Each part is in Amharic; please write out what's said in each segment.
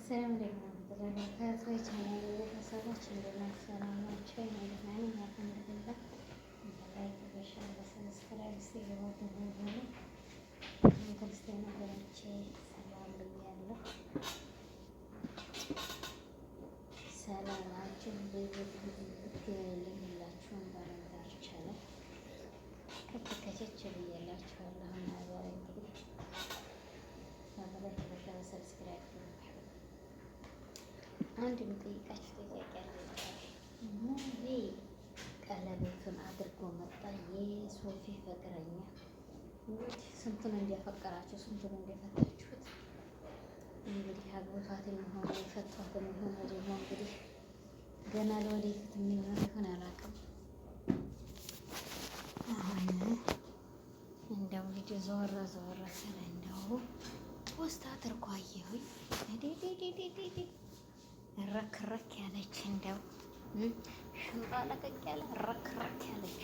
ሰላም ለማለት ቻናል ቤተሰቦች እንደምን ሰላም ናቸው? ደህና ነኝ አልሐምዱሊላህ። ላይክ በሸር በሰብስክራይብ ሲገቡ ሁሉ ክርስቲያን ወገኖቼ ሰላም ብያለሁ። ሰላማችሁ ብትልላችሁም ባለም ዳርቻ ላይ ከቸች ብያላችኋለሁ። እና ዛሬ እንግዲህ ላይክ በሸር በሰብስክራይብ አንድ የምጠይቃችሁ ጥያቄ አለ። ሙቪ ቀለበቱን አድርጎ መጣ። የሶፊ ፍቅረኛ እንግዲህ ስንቱን እንዲያፈቀራችሁ ስንቱን እንዲያፈታችሁት እንግዲህ አግብቷት የሚሆነ የፈቷት የሚሆነ ደግሞ እንግዲህ ገና ለወደፊት የሚሆን ይሆን አላውቅም። አሁን እንደው ልጅ ዘወረ ስለ እንደው ፖስት አድርጎ አየሁኝ። ረክረክ ያለች እንደው ሽንጧ ለቀቅ ያለ ረክረክ ያለች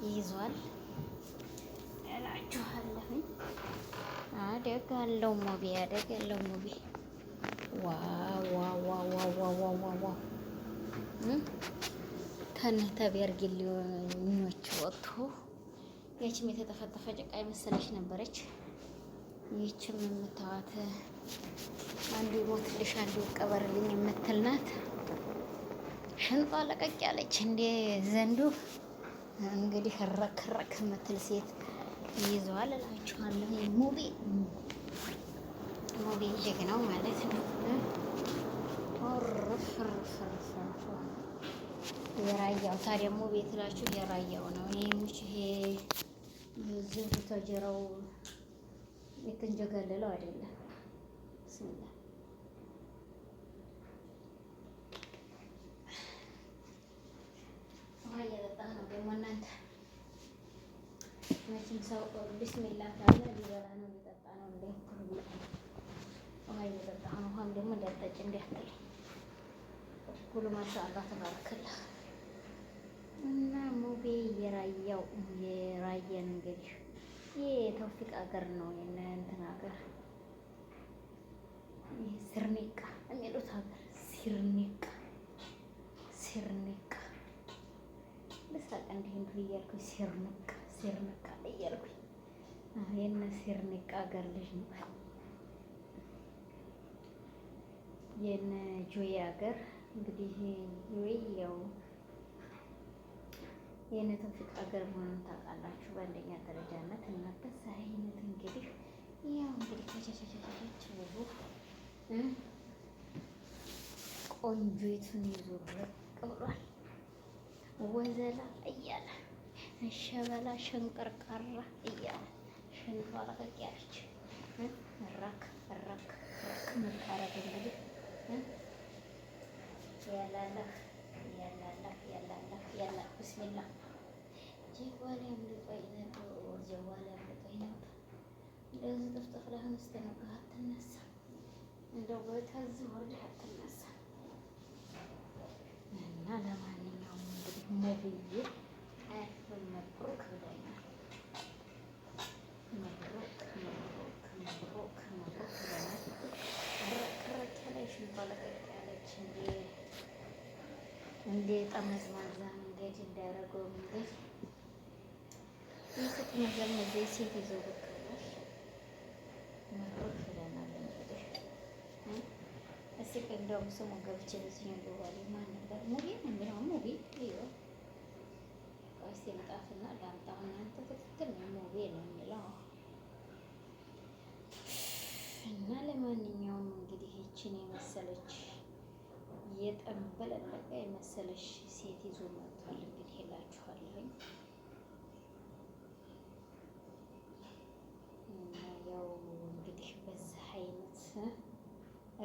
ይዟል እላችኋለሁኝ። አደግ አለው ሙቢ አደግ አለው ሙቢ ዋው ተቤርጊልኞች ወጥቶ ያችም የተጠፈጠፈ ጭቃ የመሰለች ነበረች። ይህችም የምታዋት አንዱ ይሞትልሽ አንዱ ይቀበርልኝ የምትል ናት። ሽንጧ ለቀቅ ያለች እንደ ዘንዱ እንግዲህ ረክረክ የምትል ሴት ይዘዋል እላችኋለሁ። ሙቢ ጀግናው ማለት ነው። የራያው ታዲያ ሙቢ ትላችሁ የራያው ነው። ይሄ እዚህ ተጀራው የተንጀገለለው አይደለም። ብስሚላ ውሃ እየጠጣህ ነው ደግሞ እናንተ መቼም ሰው ቢስሚላ ካለ ሊበላ ነው ሊጠጣ ነው። እንደ ውሃ እየጠጣህ ነው። ውሃም ደግሞ እንዳትጠጪ እንዲያትል ሁሉ ማሻአላህ ተባረከላህ። እና ሙቤ የራየን እንግዲህ የተውፊቅ ሀገር ነው የእነ እንትን ሀገር ሲርኒቃ የሚሉት ሀገር ሲርኒቃ ልሳቅ እንዲህ እያልኩኝ ሲርንቃ እያልኩኝ የእነ ሲርኒቃ ሀገር ልጅ ነው የእነ ጆዬ ሀገር እንግዲህ ጆዬ ያው የእነ ተውፊቅ ሀገር መሆኑን ታውቃላችሁ በአንደኛ ደረጃነት እና በዛ አይነት እንግዲህ ያው እንግዲህ ከቸቸቸቸች ብሎ ቆንጆይቱን ይዞ ብቅ ብሏል። ወዘላ እያለ ሸበላ ሸንቀርቃራ እያለ ሽንቷ ለቀቅ ያለች ረክ ምታረግ እንግዲህ ያላላህ ብስሚላ ጀዋል ያምልጦኝ ነበር። እንደዚህ ጥፍጥፍ ለህን ስተነብህ አትነሳ እንደው በተዝ ወርድህ አትነሳ። እና ለማንኛውም እንግዲህ ሙብዬ መብሩክ ብለናል። መብሩክ ብለናል። ረቅረቅ ያለች ሽንቷ ለቀቅ ያለች እንደ ጠመዝማዛ መንገድ እንዳያደረገው መንገድ ስትመዘመዘ ሴት ይዞ ብቅ ብሏል። መብሩክ ብለናል። እንግዲህ እስኪ እንደውም ስሙ ገብቼ በዚህኛው ገባሌ ማን ነበር ሙቢ የሚለው ሙቢ ይኸው እስኪ ልጣፍና ላምጣው። እናንተ ትክክል ነው ሙቢ ነው የሚለው እና ለማንኛውም እንግዲህ ይችን የመሰለች የጠንበለለቀ የመሰለች ሴት ይዞ መጥቷል። እንግዲህ እላችኋለሁኝ እና ያው እንግዲህ በዚህ አይነት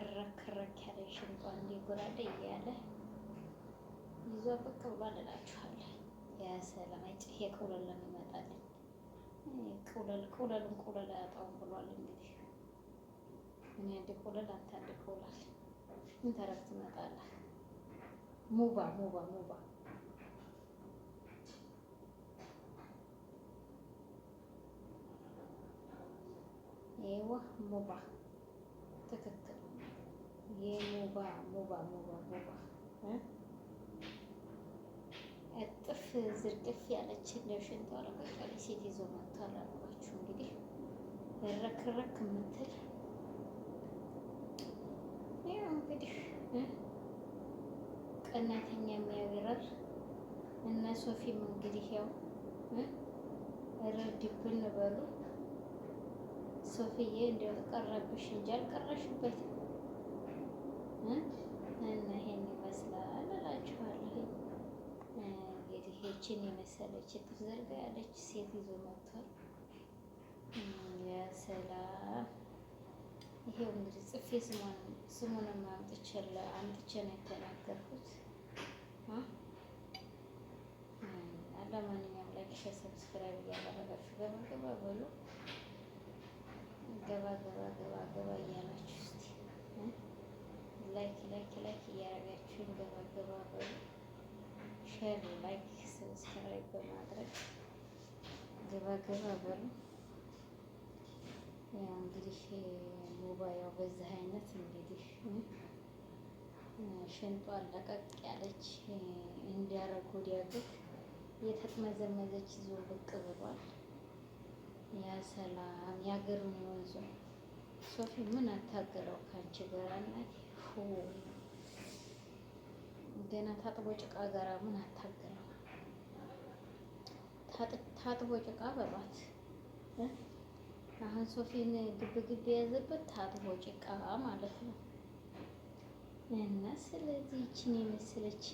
ረክረክ ያለ ሽንጧ እንደ ጎራደ እያለ ይዞ ብቅ ብሏል እላችኋለሁ። ያ ሰላም ይሄ ቁለል ለሚመጣልን ቁለል አያጣውም ብሏል። እንግዲህ እኔ አንድ ቁለል አንተ አንድ ቁለል ምን ተረፍ ትመጣለህ? ሙባ ይዋ ሙባ ትክክል ሙባ ሙባ ሙባ ሙባ እጥፍ ዝርግፍ ያለች እንደ ሽንቷ ለቀቀለ ሴት ይዞ መጥቷል አልኳችሁ። እንግዲህ ረክረክ የምትል ያው እንግዲህ ቀናተኛ የሚያገራል እነ ሶፊም እንግዲህ ያው ረድብን በሉ። ሶፊዬ እንደው ቀረብሽ እንጂ አልቀረሽበትም እና ይሄን ይመስላል እላችኋለሁ። እንግዲህ ይህችን የመሰለች እጥፍ ዘርጋ ያለች ሴት ይዞ መጥቷል። ያ ሰላም። ይሄው እንግዲህ ጽፌ ስሙንም አምጥቼ ነው የተናገርኩት። ለማንኛውም ላይክ፣ ሼር፣ ሰብስክራይብ እያደረጋችሁ ገባ ገባ በሉ። ገባ ገባ ገባ ገባ እያላችሁ እስቲ ላይክ ላይክ ላይክ እያደረጋችሁን ገባ ገባ በሉ። ሼር፣ ላይክ፣ ሰብስክራይብ በማድረግ ገባ ገባ በሉ። ያው እንግዲህ ሙባያው በዚህ አይነት እንግዲህ ሽንጧን ለቀቅ ያለች እንዲያረጉ ዲያገት የተጥመዘመዘች ይዞ ብቅ ብሏል። ያ ሰላም ያገሩን ወንዙ ሶፊ ምን አታገለው ካንቺ ጋር እናቴ ገና ታጥቦ ጭቃ ጋራ ምን አታገለው? ታጥቦ ጭቃ በሏት። አሁን ሶፊን ግብ ግብ የያዘበት ታጥቦ ጭቃ ማለት ነው። እና ስለዚህ ይችን የመሰለች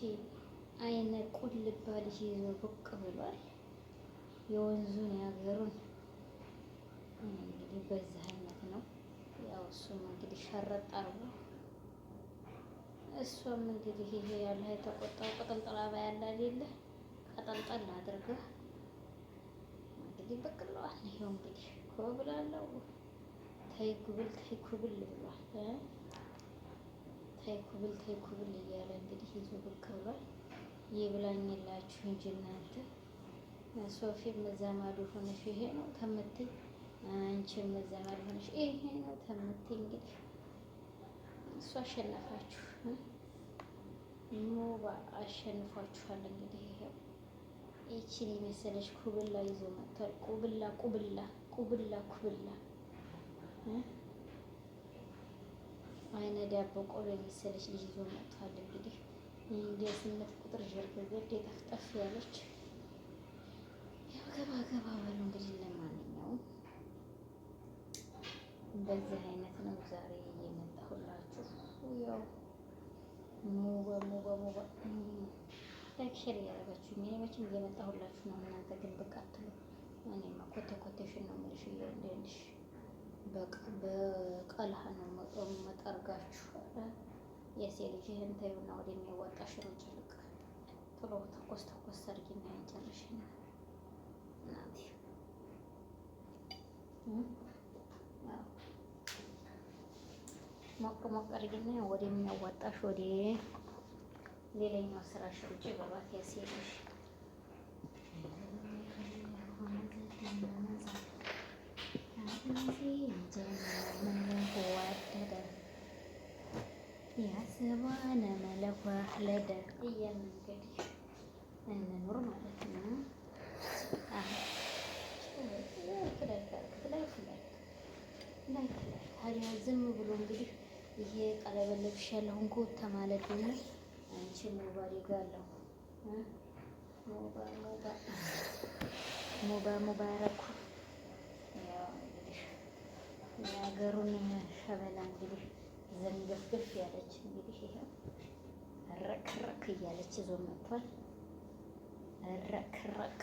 አይነ ቁልባ ልጅ ይዞ ብቅ ብሏል። የወንዙን ያገሩን እንግዲህ በዚህ አይነት ነው። ያው እሱም እንግዲህ ሸረጥ አርጎ እሷም እንግዲህ ይሄ ያለ የተቆጣው ቅጥልጥላባ ያለ አይደለ ቀጠልጠል አድርገህ እንግዲህ በቅለዋል። ይሄው እንግዲህ ኮብላለው ተይ ኩብል ብሏል። ተይ ኩብል እያለ እንግዲህ ይዞ ብቅ ብሏል። ይብላኝላችሁ እንጂ እናንተ ሶፊም እዛ ማዶ ሆነሽ ይሄ ነው ተምትይ፣ አንቺም እዛ ማዶ ሆነሽ ይሄ ነው ተምትይ። እንግዲህ እሱ አሸነፋችሁ፣ ሙባ አሸንፏችኋል። እንግዲህ ይሄው ይቺን የመሰለች ኩብላ ይዞ መጥቷል። ኩብላ አይነ ዳቦ ቆሎ የመሰለች ልጅ ይዞ መጥቷል። እንግዲህ እንደ 8 ቁጥር ጀርገገድ የጠፍጠፍ ያለች ያው ገባ ገባ በሉ እንግዲህ። ለማንኛውም በዚህ አይነት ነው ዛሬ እየመጣሁላችሁ። ያው ሙባ ላይክ ሼር እያደረጋችሁ እኔ መቼም እየመጣሁላችሁ ነው። እናንተ ግን ብቅ አትሉ። እኔማ ኮቴሽን ነው የምልሽ እንደልሽ በቀልሃ ነው መጠርጋችሁ። የሴት ልጅ ይህን ተይውና ወደሚያዋጣሽ ሩጭ ልቅ ቶሎ ተኮስ አድርጊና ያንጨርሽና እናቴ ሞቅ አድርጊና ወደሚያዋጣሽ ወደ ሌላኛው ስራሽ ሩጭ በባት የሴት ልጅ ያስባነ መለኳ ለደ እያልን እንግዲህ እንኑር ማለት ነው። ታዲያ ዝም ብሎ እንግዲህ ይሄ ቀለበት ለብሻለሁ እንኮታ ማለት ነው። አንቺ ሞባይል ጋለሁ ሙባረኩ የሀገሩን ሸበላ እንግዲህ ዘንገፍገፍ ያለች እንግዲህ ይሄው ረክረክ እያለች ይዞ መጥቷል። ረክረክ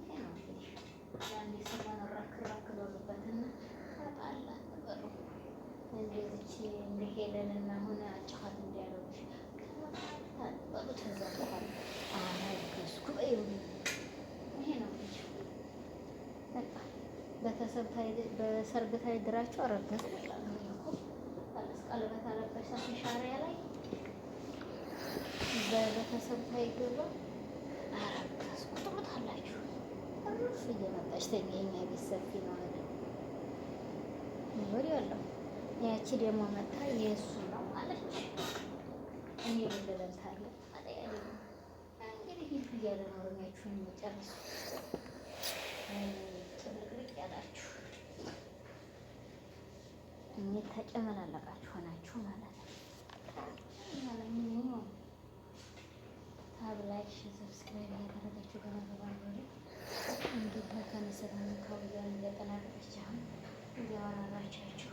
ይሄ ነው እንግዲህ አንዴ ሰማን ረክረክ በሉበትና ታጣላ በሉ እንደዚች እንደ ሄለንና ሆነ አጫዋት እንዲያደርጉሽ በሉ ተዘርፏል። አረገዝኩ በይው ይሄ ነው እንግዲህ በቃ በሰርግ ታይ ድራቸው አረገዝኩ ይላሉ እኮ ቀለበት አለበሳት ሻሪያ ላይ በቤተሰብ ታይ ገባ አረገዝኩ ትሉታላችሁ። እሩፍ እየመጣች ተኛ የኛ ቤት ሰፊ ነው አለ ወዲህ ያለው ያቺ ደግሞ መታ የእሱ ነው አለች። እኔ ልለልታለሁ አለ እንግዲህ ሂድ እያለ ነው እድሜያችሁን የሚጨርሱ ጭብርቅርቅ ያላችሁ ተጨመላለቃችሁ ሆናችሁ ማለት ነው። ለማንኛውም ታብ ላይክ ሰብስክራይብ እያደረጋችሁ ገባገባበሉ እንዲሁ ከነሰራ ካውያን እንደጠናቀቀች አሁን እንዲያወራራቻችሁ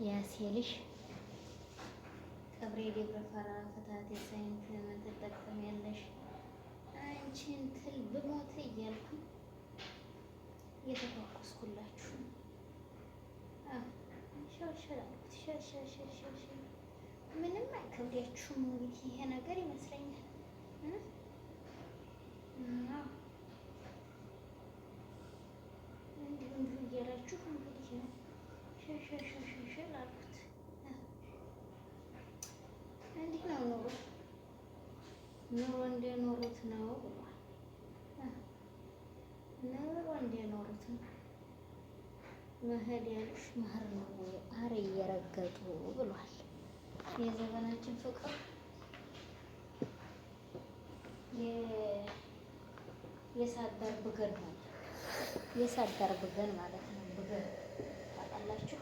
ያሴልሽ ቀብሬ ደብረ ፈራ ፍታቴ ሳይንት ምን ትጠቀሚያለሽ አንቺን ትል ብሞት እያልኩ እየተኳኳስኩላችሁ ሸሸሸሸሸ ምንም አይከብዳችሁም። እንግዲህ ይሄ ነገር ይመስለኛል እንዲሁ እንዲሁ እያላችሁ እንግዲህ ሸሸሸሸሸ ላሉት እንዲህ ነው ኑሮ። ኑሮ እንደኖሩት ነው ብሏል። ኑሮ እንደኖሩት ነው። መሄድ ያሉሽ መህር ነው ወይ አረ እየረገጡ ብሏል። የዘመናችን ፍቅር የሳዳር ብገን ነው። የሳዳር ብገን ማለት ነው። ብገን ታውቃላችሁ።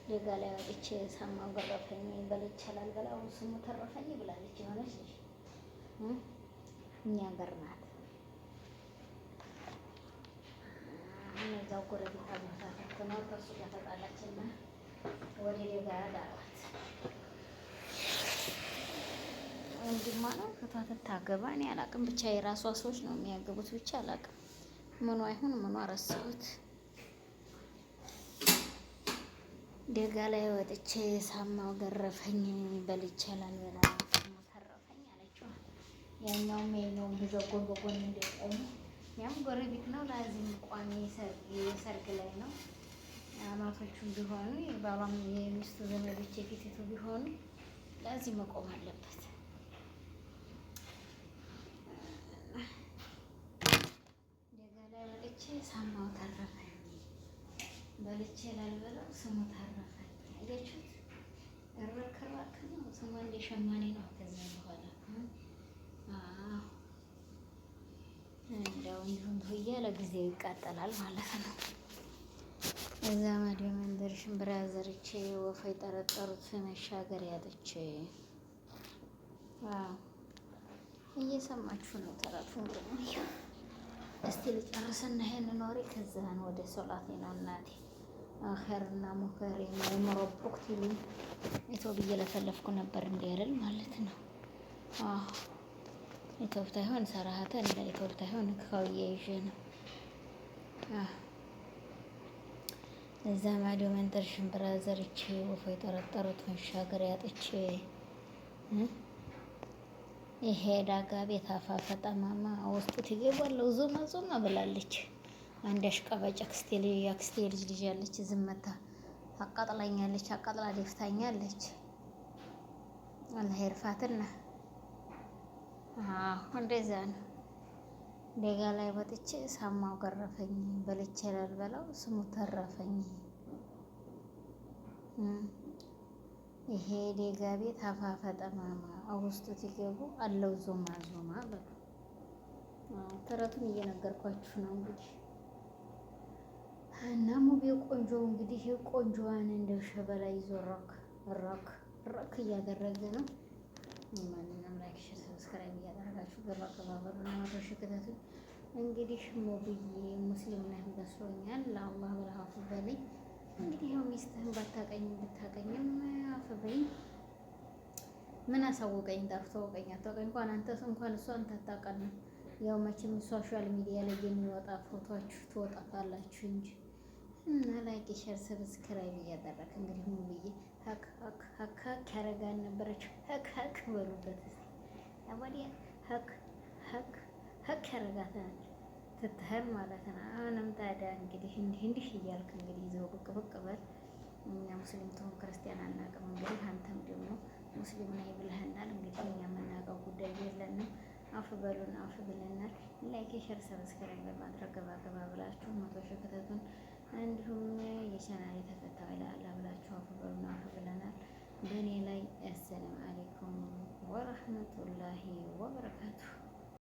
ሌጋ ላይ ወጥቼ ሰማው ገረፈኝ በልቼ ላልበላው ስሙ ተረፈኝ ብላለች የሆነች ልጅ እኛ ሀገር ናት። እዛው ጎረቤት አግኝታት ነው ከእሱ ጋር ተጣላችና ወደ ሌጋ ዳሯት። እንዲማ ነው ፍቷት ታገባ። እኔ አላውቅም ብቻ የራሷ ሰዎች ነው የሚያገቡት። ብቻ አላውቅም ምኗ አይሁን ምኗ ረሳሁት። ሌጋ ላይ ወጥቼ ሳማው ገረፈኝ በልቼ ላልበላ ስሙ ተረፈኝ አለችው። ያኛውም የኛውም ብዙ ጎን በጎን እንደቆሙ ያም ጎረቤት ነው። ላዚም ቋሚ ሰርግ ላይ ነው። አማቶቹም ቢሆኑ የባሏም የሚስቱ ዘመዶች የፊቲቱ ቢሆኑ ላዚም መቆም አለበት። ሌጋ ላይ ወጥቼ ሳማው ተረፈኝ በልቼ ላልበላው ስሙ ተረፈኝ። አያችሁት? እረክራክ ነው ስሙ እንደ ሸማኔ ነው። ከዛ በኋላ እንደው እንዲሁም እያለ ጊዜው ይቃጠላል ማለት ነው። እዛ ማዲ መንደር ሽምብራ ዘርቼ ወፍ የጠረጠሩት መሻገር ያጥቼ። እየሰማችሁ ነው ተረቱ። እንግዲህ እስቲ ልጨርስና ይሄንን ወሬ ከዛን ወደ ሶላቴ ነው እናቴ አኸርና ሙከሬ መረቦክ ትሉኝ ኢትዮጵያ እየለፈለፍኩ ነበር እንዲያለል ማለት ነው። ኢትዮጵያ ይሆን ሰራሃተ እንደ ኢትዮጵያ ይሆን ከውዬ ይዤ ነው። እዛ ማዲዮ መንደር ሽምብራ ዘርቼ ወፎ የጠረጠሩት መሻገር ያጥቼ ይሄ ዳጋ ቤት አፋፈ ጠማማ ውስጡ ትገባለሁ ዞማ ዞማ ብላለች። አንድ አሽቃባጭ አክስቴ ልጅ ያለች ዝመታ አቃጥላኛለች። አቃጥላ ደፍታኛለች። አላህ ይርፋትና እንደዛ ነው። ሌጋ ላይ ወጥቼ ሳማው ገረፈኝ በልቼ ላልበላው ስሙ ተረፈኝ። ይሄ ሌጋ ቤት አፋፈ ጠማማ ውስጡ ሲገቡ አለው ዞማ ዞማ በሉ። ተረቱን እየነገርኳችሁ ነው እንግዲህ እና ሙቤ ቆንጆ እንግዲህ ቆንጆዋን እንደ ሸበላ ይዞ ረክ እያደረገ ነው። ማንኛውም ላይክ ሼር ሰብስክራይብ እያደረጋችሁ ገባ በሉ እና ተሽከታቱ። እንግዲህ ሙብዬ ሙስሊም ነህ መስሎኛል። ለአላህ ብለህ አፍ በለኝ። እንግዲህ ያው ሚስትህን ብታቀኝም አፍ በይኝ። ምን አሳወቀኝ? ታውቀኝ አታውቀኝ እንኳን እሷ አንተ አታውቃለህ። ያው መቼም ሶሻል ሚዲያ ላይ የሚወጣ ፎቶአችሁ ትወጣላችሁ እንጂ እና ላይክ ሼር ሰብስክራይብ እያደረክ እንግዲህ ሙብዬ ሀክ ያረጋን ነበረች። ሀክ በሉበት እስቲ አባዲያ ሀክ ያረጋታል ትትህል ማለት ነው። አሁንም ታዲያ እንግዲህ እንዲህ እያልክ እንግዲህ ይዘው ብቅ በል። እኛ ሙስሊም ትሆን ክርስቲያን አናውቅም። እንግዲህ አንተም ደግሞ ሙስሊም ነኝ ብለህናል። እንግዲህ እኛ የምናውቀው ጉዳይ የለንም። አፍ ብለናል። ላይክ ሼር ሰብስክራይብ በማድረግ ገባ ብላችሁ 100 ሺህ ከተቱን እንዲሁም የቻናሌ ተከታይ ለአላ ብላችሁ አፍ በሉና አፍ ብለናል። በእኔ ላይ አሰላም አለይኩም ወረህመቱላሂ ወበረካቱሁ።